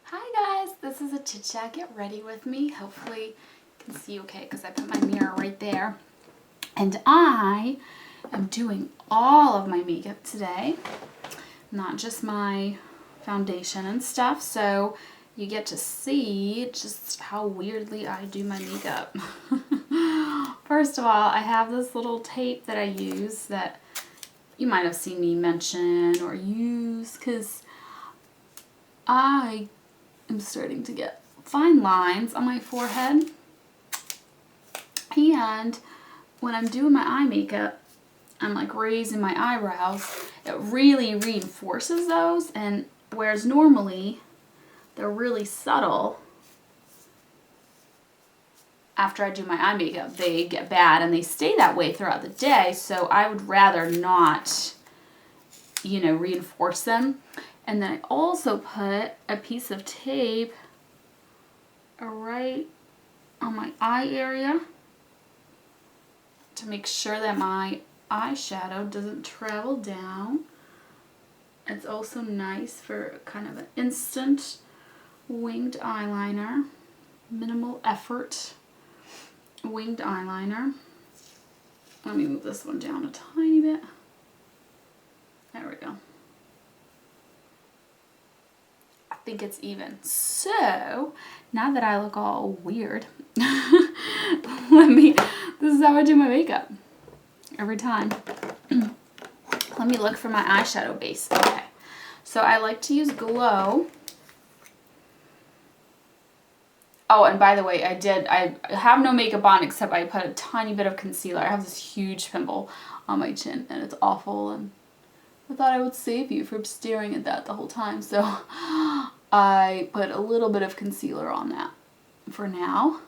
Hi guys, this is a chit chat. Get ready with me. Hopefully you can see okay because I put my mirror right there. And I am doing all of my makeup today, not just my foundation and stuff. So you get to see just how weirdly I do my makeup. First of all, I have this little tape that I use that you might have seen me mention or use because I'm starting to get fine lines on my forehead, and when I'm doing my eye makeup, I'm like raising my eyebrows. It really reinforces those, and whereas normally they're really subtle, after I do my eye makeup they get bad and they stay that way throughout the day. So I would rather not, reinforce them. And then I also put a piece of tape right on my eye area to make sure that my eyeshadow doesn't travel down. It's also nice for kind of an instant winged eyeliner, minimal effort winged eyeliner. Let me move this one down a tiny bit. There we go. I think it's even. So now that I look all weird, this is how I do my makeup every time. Let me look for my eyeshadow base. Okay, so I like to use Glow. Oh, and by the way, I have no makeup on except I put a tiny bit of concealer. I have this huge pimple on my chin and it's awful, and I thought I would save you from staring at that the whole time, so I put a little bit of concealer on that for now.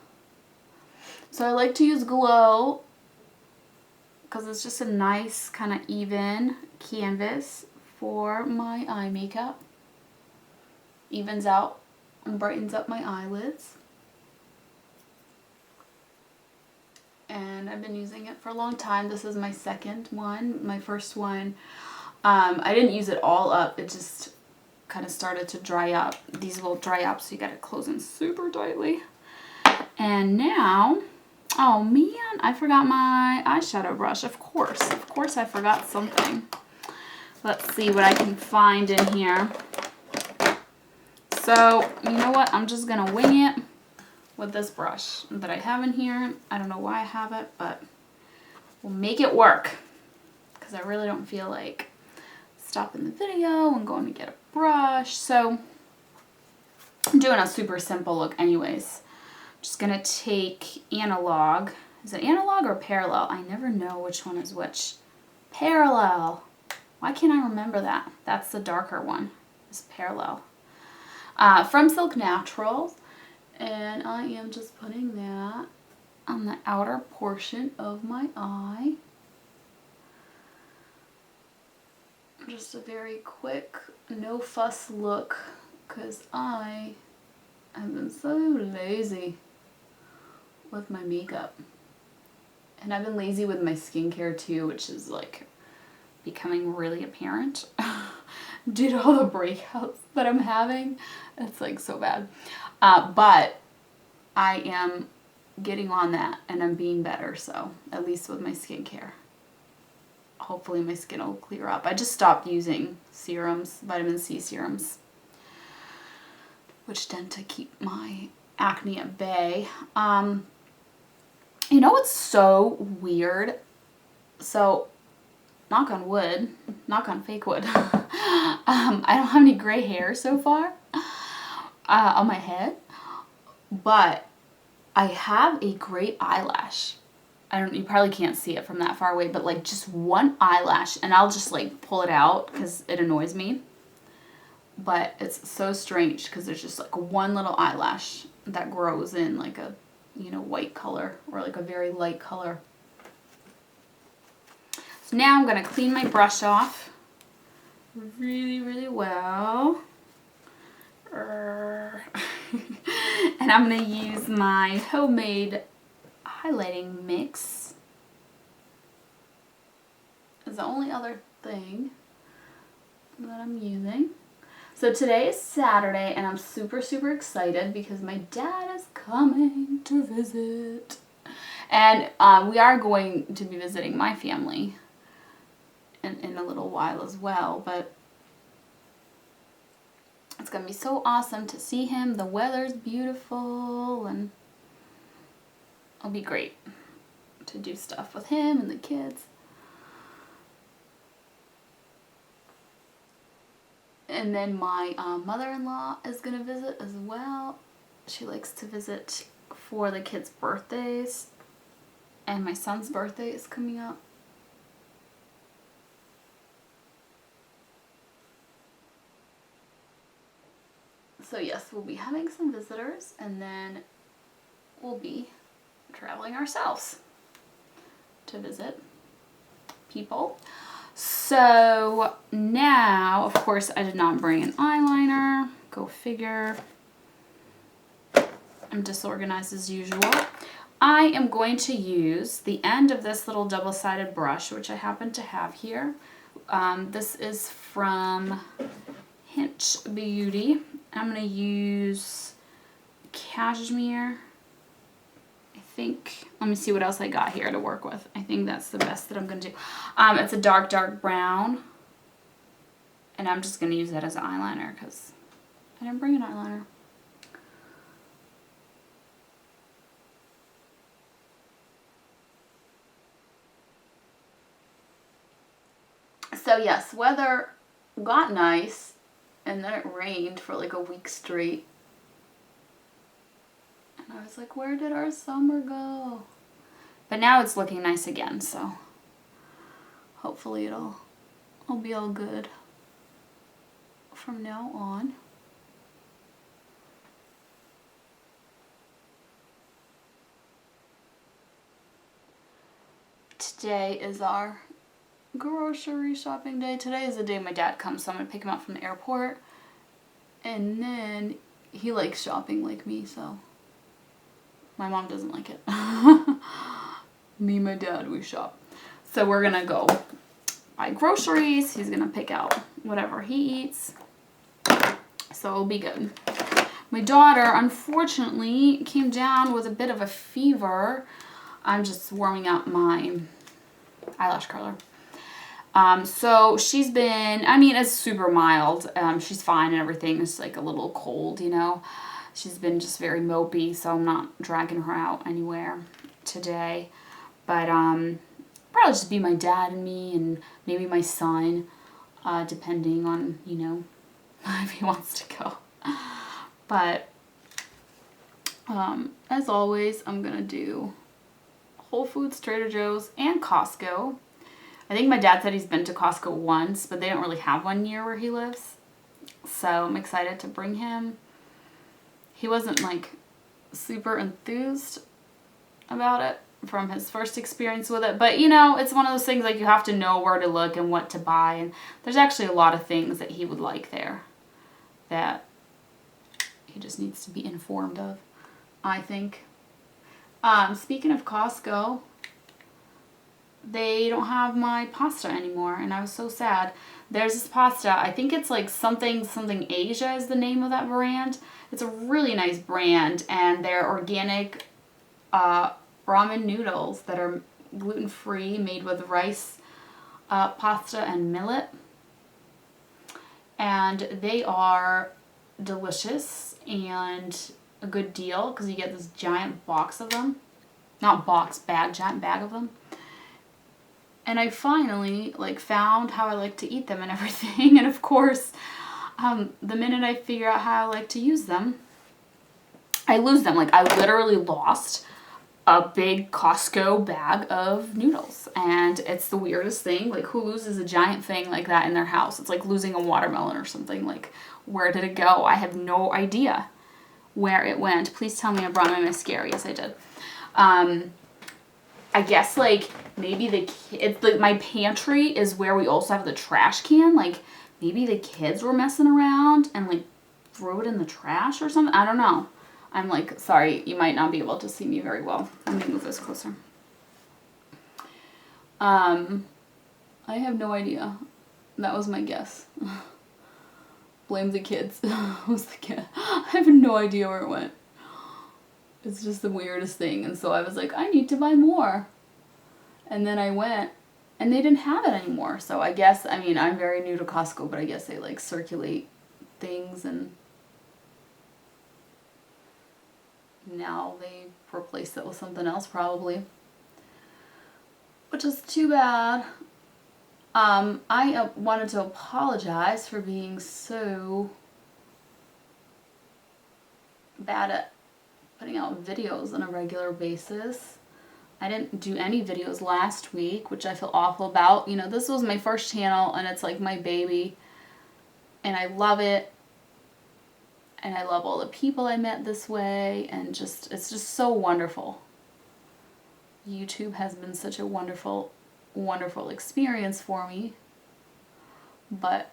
So I like to use Glow because it's just a nice kind of even canvas for my eye makeup. Evens out and brightens up my eyelids. And I've been using it for a long time. This is my second one. My first one, I didn't use it all up. It just kind of started to dry up. These will dry up, so you gotta close them super tightly. And now, oh man, I forgot my eyeshadow brush. Of course I forgot something. Let's see what I can find in here. So, you know what? I'm just gonna wing it with this brush that I have in here. I don't know why I have it, but we'll make it work because I really don't feel like stopping the video and going to get a brush. So I'm doing a super simple look anyways. Just gonna take Analog. Is it Analog or Parallel? I never know which one is which. Parallel. Why can't I remember that? That's the darker one. It's Parallel. From Silk Naturals. And I am just putting that on the outer portion of my eye. Just a very quick, no fuss look because I have been so lazy with my makeup. And I've been lazy with my skincare too, which is like becoming really apparent due to all the breakouts that I'm having. It's like so bad. But I am getting on that and I'm being better, so at least with my skincare. Hopefully my skin will clear up. I just stopped using serums, vitamin C serums, which tend to keep my acne at bay. You know what's so weird? So, knock on wood, knock on fake wood. I don't have any gray hair so far on my head, but I have a great eyelash. You probably can't see it from that far away, but like just one eyelash, and I'll just like pull it out because it annoys me. But it's so strange because there's just like one little eyelash that grows in like a, white color or like a very light color. So now I'm going to clean my brush off really, really well. And I'm going to use my homemade highlighting mix as the only other thing that I'm using. So today is Saturday, and I'm super, super excited because my dad is coming to visit. And we are going to be visiting my family in a little while as well, but it's going to be so awesome to see him. The weather's beautiful, and it'll be great to do stuff with him and the kids. And then my mother-in-law is going to visit as well. She likes to visit for the kids' birthdays. And my son's birthday is coming up. So yes, we'll be having some visitors, and then we'll be traveling ourselves to visit people. So now, of course, I did not bring an eyeliner. Go figure. I'm disorganized as usual. I am going to use the end of this little double-sided brush, which I happen to have here. This is from Hinch Beauty. I'm going to use cashmere. I think, let me see what else I got here to work with. I think that's the best that I'm going to do. It's a dark, dark brown. And I'm just going to use that as an eyeliner because I didn't bring an eyeliner. So yes, weather got nice, and then it rained for like a week straight. And I was like, where did our summer go? But now it's looking nice again, so hopefully it'll be all good from now on. Today is our grocery shopping day. Today is the day my dad comes, so I'm gonna pick him up from the airport. And then he likes shopping like me, so my mom doesn't like it. Me and my dad, we shop. So we're gonna go buy groceries. He's gonna pick out whatever he eats. So it'll be good. My daughter, unfortunately, came down with a bit of a fever. I'm just warming up my eyelash curler. So she's been, I mean, it's super mild. She's fine and everything. It's like a little cold, you know. She's been just very mopey, so I'm not dragging her out anywhere today. But probably just be my dad and me, and maybe my son, depending on, you know, if he wants to go. But as always, I'm gonna do Whole Foods, Trader Joe's, and Costco. I think my dad said he's been to Costco once, but they don't really have one near where he lives. So I'm excited to bring him. He wasn't like super enthused about it from his first experience with it. But you know, it's one of those things like you have to know where to look and what to buy. And there's actually a lot of things that he would like there that he just needs to be informed of, I think. Speaking of Costco, they don't have my pasta anymore, and I was so sad. There's this pasta, I think it's like something Asia is the name of that brand. It's a really nice brand, and they're organic ramen noodles that are gluten-free, made with rice, pasta, and millet. And they are delicious and a good deal because you get this giant box of them. Not box, bag, giant bag of them. And I finally like found how I like to eat them and everything. And of course, the minute I figure out how I like to use them, I lose them. Like I literally lost a big Costco bag of noodles. And it's the weirdest thing. Like who loses a giant thing like that in their house? It's like losing a watermelon or something. Like where did it go? I have no idea where it went. Please tell me I brought my mascara. Yes, I did. I guess like maybe it's like my pantry is where we also have the trash can. Like maybe the kids were messing around and like threw it in the trash or something. I don't know. I'm like, sorry, you might not be able to see me very well. Let me move this closer. I have no idea. That was my guess. Blame the kids. I was like, I have no idea where it went. It's just the weirdest thing. And so I was like, I need to buy more. And then I went, and they didn't have it anymore. So I guess, I mean, I'm very new to Costco, but I guess they like circulate things, and now they replace it with something else probably, which is too bad. I wanted to apologize for being so bad at putting out videos on a regular basis. I didn't do any videos last week, which I feel awful about. You know, this was my first channel, and it's like my baby, and I love it, and I love all the people I met this way, and just, it's just so wonderful. YouTube has been such a wonderful, wonderful experience for me, but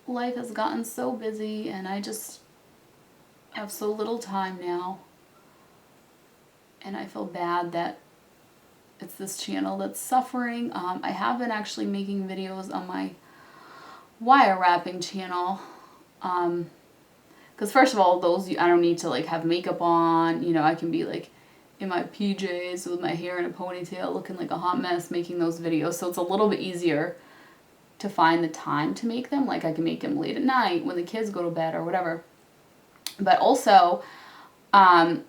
life has gotten so busy, and I just have so little time now, and I feel bad that it's this channel that's suffering. I have been actually making videos on my wire wrapping channel, because first of all, those, I don't need to like have makeup on, you know, I can be like in my PJs with my hair in a ponytail looking like a hot mess making those videos, so it's a little bit easier to find the time to make them. Like I can make them late at night when the kids go to bed or whatever. But also, I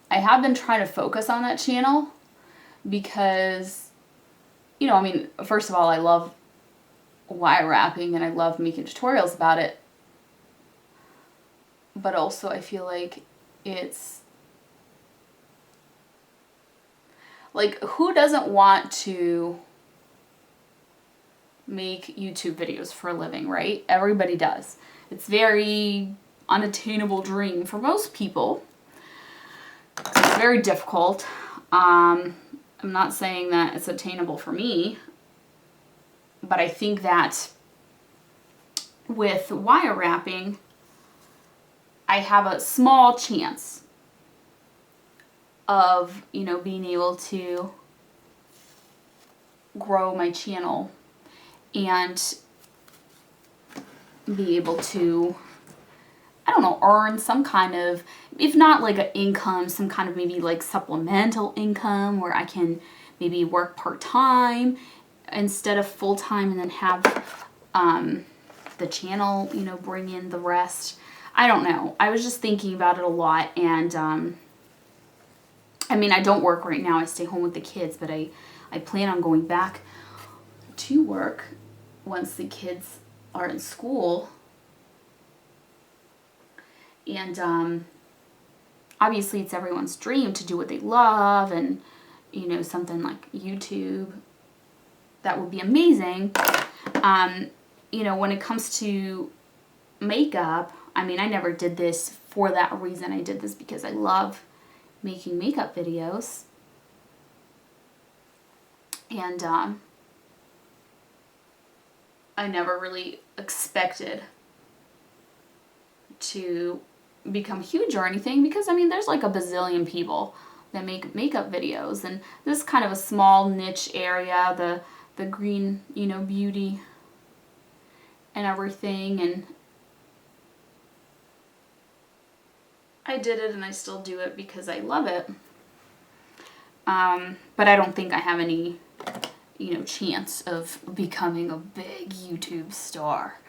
have been trying to focus on that channel because, you know, I mean, first of all, I love wire wrapping and I love making tutorials about it. But also I feel like it's, like, who doesn't want to make YouTube videos for a living, right? Everybody does. It's very unattainable dream for most people. It's very difficult. I'm not saying that it's attainable for me, but I think that with wire wrapping, I have a small chance of, you know, being able to grow my channel and be able to, I don't know, earn some kind of, if not like an income, some kind of maybe like supplemental income where I can maybe work part-time instead of full-time, and then have the channel, you know, bring in the rest. I don't know. I was just thinking about it a lot, and I mean, I don't work right now. I stay home with the kids, but I plan on going back to work once the kids are in school. And obviously it's everyone's dream to do what they love, and, you know, something like YouTube, that would be amazing. You know, when it comes to makeup, I mean, I never did this for that reason. I did this because I love making makeup videos. And I never really expected to become huge or anything, because I mean, there's like a bazillion people that make makeup videos, and this is kind of a small niche area, the green, you know, beauty and everything, and I did it and I still do it because I love it. But I don't think I have any, you know, chance of becoming a big YouTube star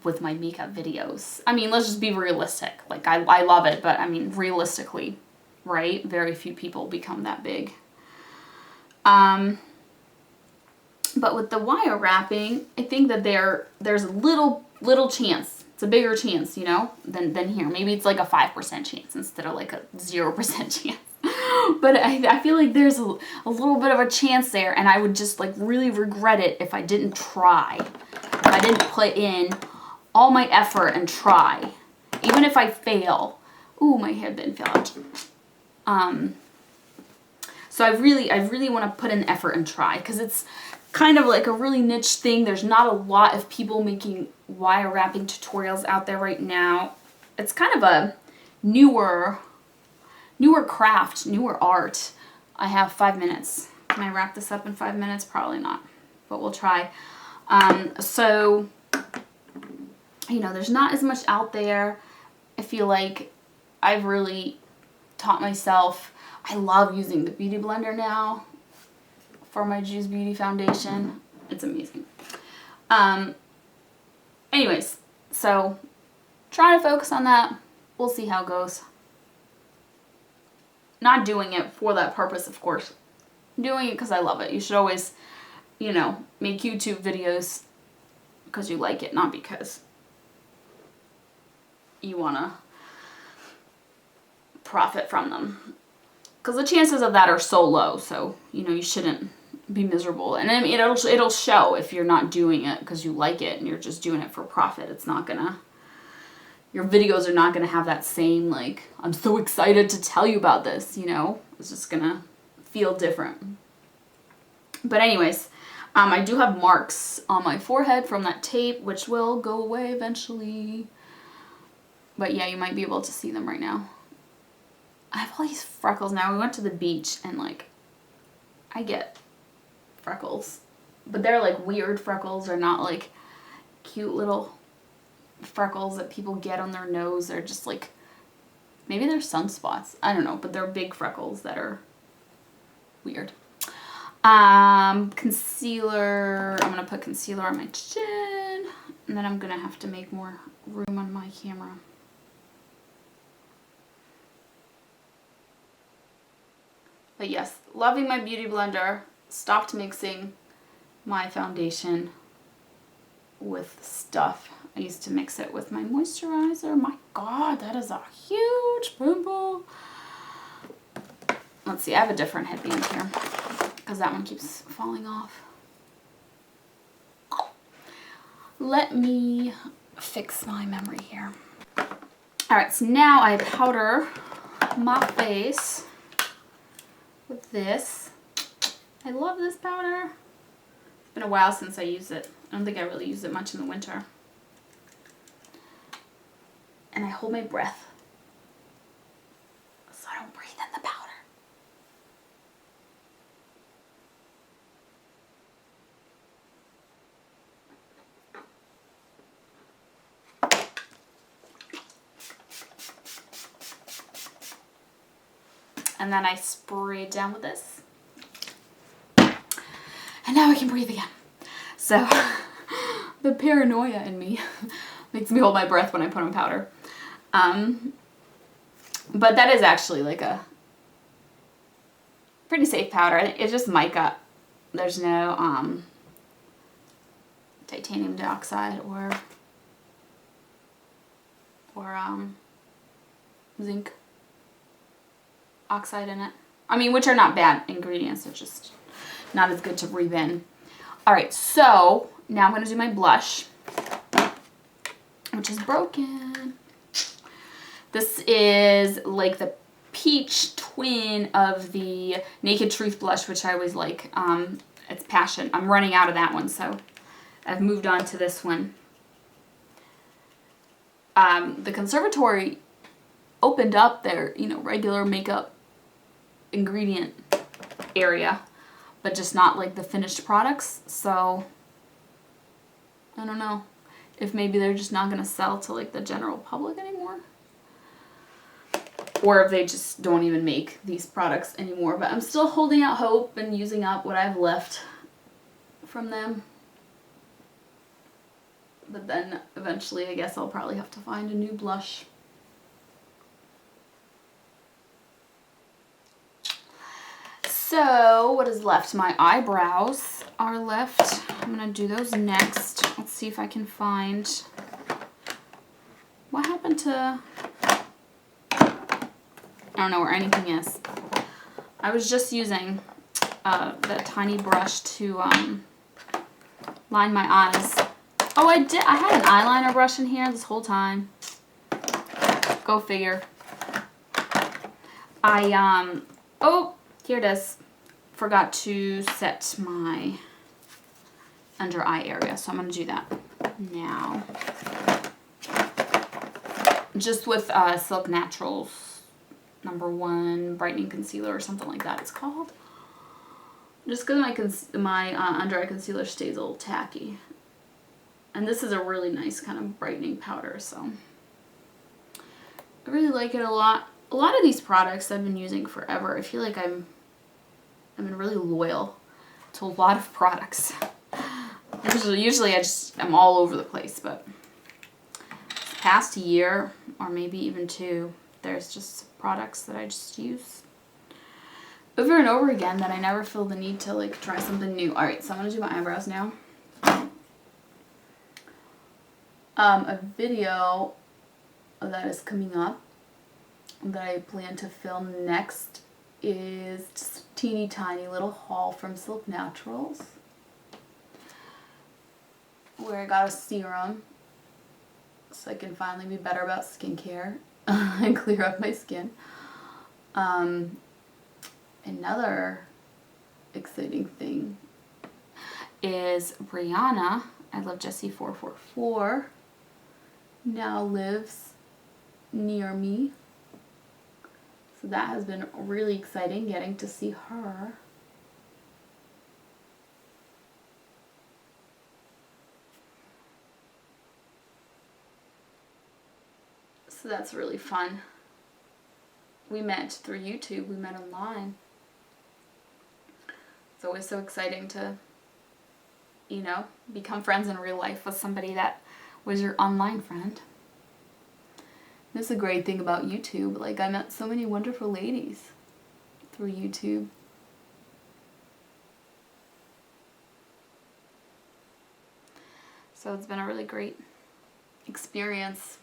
with my makeup videos. I mean, let's just be realistic. Like, I love it, but I mean, realistically, right? Very few people become that big. But with the wire wrapping, I think that there's a little chance. It's a bigger chance, you know, than here. Maybe it's like a 5% chance instead of like a 0% chance. But I feel like there's a little bit of a chance there, and I would just like really regret it if I didn't try. If I didn't put in all my effort and try. Even if I fail. Ooh, my hair didn't fall out. So I really want to put in effort and try, because it's kind of like a really niche thing. There's not a lot of people making wire wrapping tutorials out there right now. It's kind of a newer craft, newer art. I have 5 minutes. Can I wrap this up in 5 minutes? Probably not, but we'll try. So you know, there's not as much out there. I feel like I've really taught myself. I love using the Beauty Blender now for my Juice Beauty foundation. It's amazing. Anyways, so try to focus on that. We'll see how it goes. Not doing it for that purpose, of course. Doing it because I love it. You should always, you know, make YouTube videos because you like it, not because you want to profit from them. Because the chances of that are so low, so, you know, you shouldn't be miserable. And I mean, it'll show if you're not doing it because you like it and you're just doing it for profit. It's not gonna, your videos are not gonna have that same, like, I'm so excited to tell you about this, you know? It's just gonna feel different. But anyways, I do have marks on my forehead from that tape, which will go away eventually. But yeah, you might be able to see them right now. I have all these freckles now. We went to the beach and, like, I get freckles. But they're, like, weird freckles. They're not, like, cute little freckles that people get on their nose. They're just, like, maybe they're sunspots. I don't know. But they're big freckles that are weird. Concealer. I'm going to put concealer on my chin. And then I'm going to have to make more room on my camera. But yes, loving my Beauty Blender. Stopped mixing my foundation with stuff. I used to mix it with my moisturizer. My God, that is a huge pimple. Let's see, I have a different headband here because that one keeps falling off. Let me fix my memory here. All right, so now I powder my face with this. I love this powder. It's been a while since I used it. I don't think I really use it much in the winter. And I hold my breath so I don't breathe in the powder. And then I spray it down with this. And now I can breathe again. So the paranoia in me makes me hold my breath when I put on powder. But that is actually like a pretty safe powder. It's just mica. There's no titanium dioxide or zinc oxide in it. I mean, which are not bad ingredients. They're just not as good to breathe in. All right, so now I'm going to do my blush, which is broken. This is like the peach twin of the Naked Truth blush, which I always like. It's Passion. I'm running out of that one, so I've moved on to this one. The conservatory opened up their, you know, regular makeup ingredient area, but just not like the finished products. So I don't know if maybe they're just not going to sell to like the general public anymore, or if they just don't even make these products anymore. But I'm still holding out hope and using up what I've left from them. But then eventually I guess I'll probably have to find a new blush. So what is left? My eyebrows are left. I'm going to do those next. Let's see if I can find... What happened to... I don't know where anything is. I was just using that tiny brush to line my eyes. Oh, I did. I had an eyeliner brush in here this whole time. Go figure. Oh, here it is. Forgot to set my under eye area, so I'm going to do that now. Just with Silk Naturals #1 brightening concealer or something like that it's called. Just because my under eye concealer stays a little tacky. And this is a really nice kind of brightening powder, so I really like it a lot. A lot of these products I've been using forever. I feel like I've been really loyal to a lot of products. Usually I'm all over the place, but this past year, or maybe even 2, there's just products that I just use over and over again that I never feel the need to like try something new. Alright, so I'm going to do my eyebrows now. A video that is coming up that I plan to film next is just a teeny tiny little haul from Silk Naturals, where I got a serum so I can finally be better about skincare and clear up my skin. Another exciting thing is Brianna, I Love Jessie 444, now lives near me. So that has been really exciting, getting to see her. So that's really fun. We met through YouTube, we met online. It's always so exciting to, you know, become friends in real life with somebody that was your online friend. This is a great thing about YouTube. Like, I met so many wonderful ladies through YouTube. So it's been a really great experience.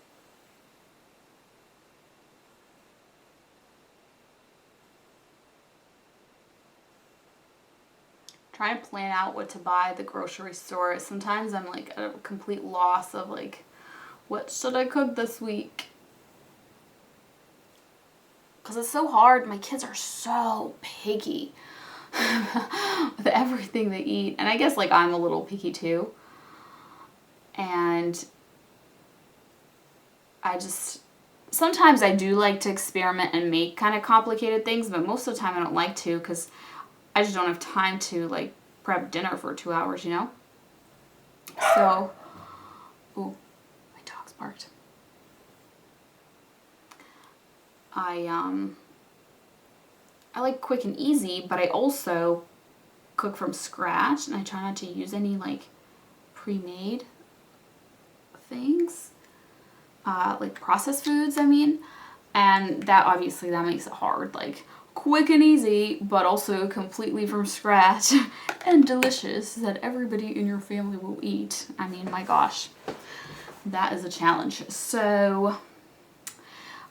Trying to plan out what to buy at the grocery store. Sometimes I'm like at a complete loss of like, what should I cook this week? Because it's so hard. My kids are so picky with everything they eat. And I guess like I'm a little picky too. And sometimes I do like to experiment and make kind of complicated things, but most of the time I don't like to because I just don't have time to like prep dinner for 2 hours, you know? So, ooh, my dog's barked. I like quick and easy, but I also cook from scratch, and I try not to use any like pre-made things, like processed foods, I mean, and that obviously that makes it hard, like quick and easy, but also completely from scratch and delicious that everybody in your family will eat. I mean, my gosh, that is a challenge. So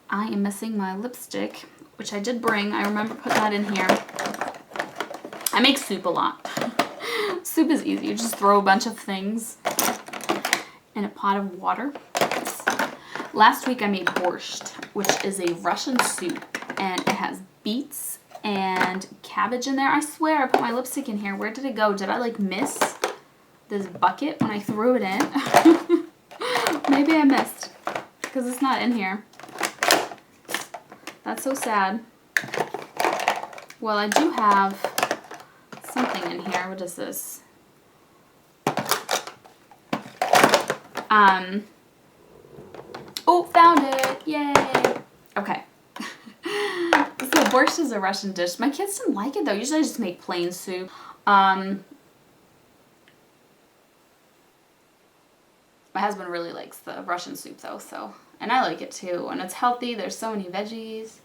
I am missing my lipstick, which I did bring. I remember putting that in here. I make soup a lot. Soup is easy. You just throw a bunch of things in a pot of water. Last week I made borscht, which is a Russian soup, and it has beets and cabbage in there. I swear I put my lipstick in here. Where did it go? Did I like miss this bucket when I threw it in? Maybe I missed because it's not in here. That's so sad. Well, I do have something in here. What is this? Oh, found it. Yay. Okay. So borscht is a Russian dish. My kids didn't like it though. Usually I just make plain soup. My husband really likes the Russian soup though, so, and I like it too, and it's healthy. There's so many veggies.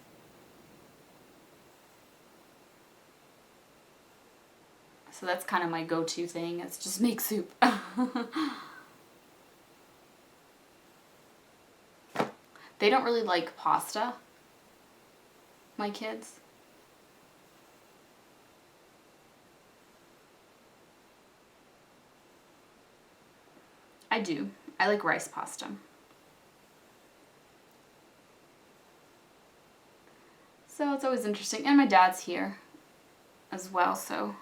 So that's kind of my go-to thing. It's just make soup. They don't really like pasta, my kids. I do. I like rice pasta. So it's always interesting. And my dad's here as well, so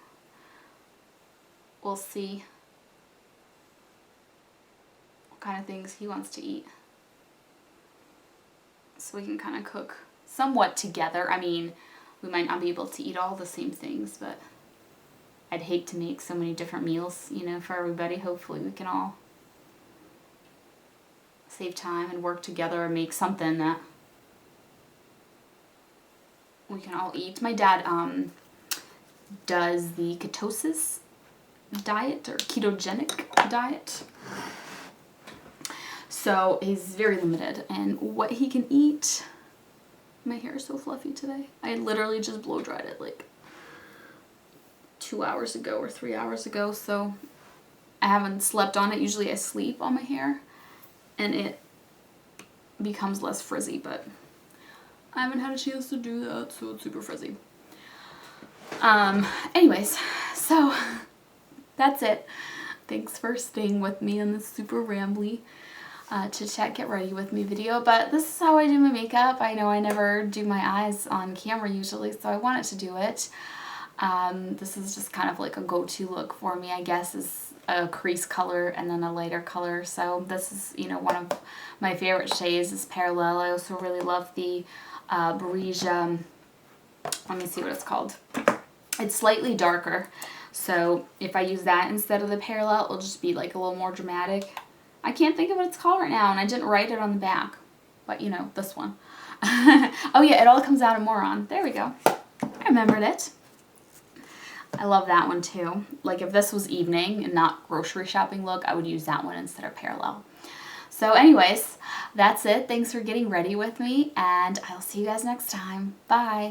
we'll see what kind of things he wants to eat. So we can kind of cook somewhat together. I mean, we might not be able to eat all the same things, but I'd hate to make so many different meals, you know, for everybody. Hopefully we can all save time and work together and make something that we can all eat. My dad does the ketosis diet or ketogenic diet. So he's very limited in what he can eat. My hair is so fluffy today. I literally just blow dried it like 2 hours ago or 3 hours ago, so I haven't slept on it. Usually I sleep on my hair and it becomes less frizzy, but I haven't had a chance to do that, so it's super frizzy. Anyways, so that's it. Thanks for staying with me on this super rambly Chit Chat Get Ready With Me video, but this is how I do my makeup. I know I never do my eyes on camera usually, so I wanted to do it. This is just kind of like a go-to look for me, I guess, is a crease color and then a lighter color. So this is, you know, one of my favorite shades is Parallel. I also really love the Barisia, let me see what it's called. It's slightly darker, so if I use that instead of the Parallel, it'll just be like a little more dramatic. I can't think of what it's called right now, and I didn't write it on the back, but you know, this one. Oh yeah, It All Comes Out of Moron. There we go. I remembered it. I love that one too. Like if this was evening and not grocery shopping look, I would use that one instead of Parallel. So anyways, that's it. Thanks for getting ready with me, and I'll see you guys next time. Bye.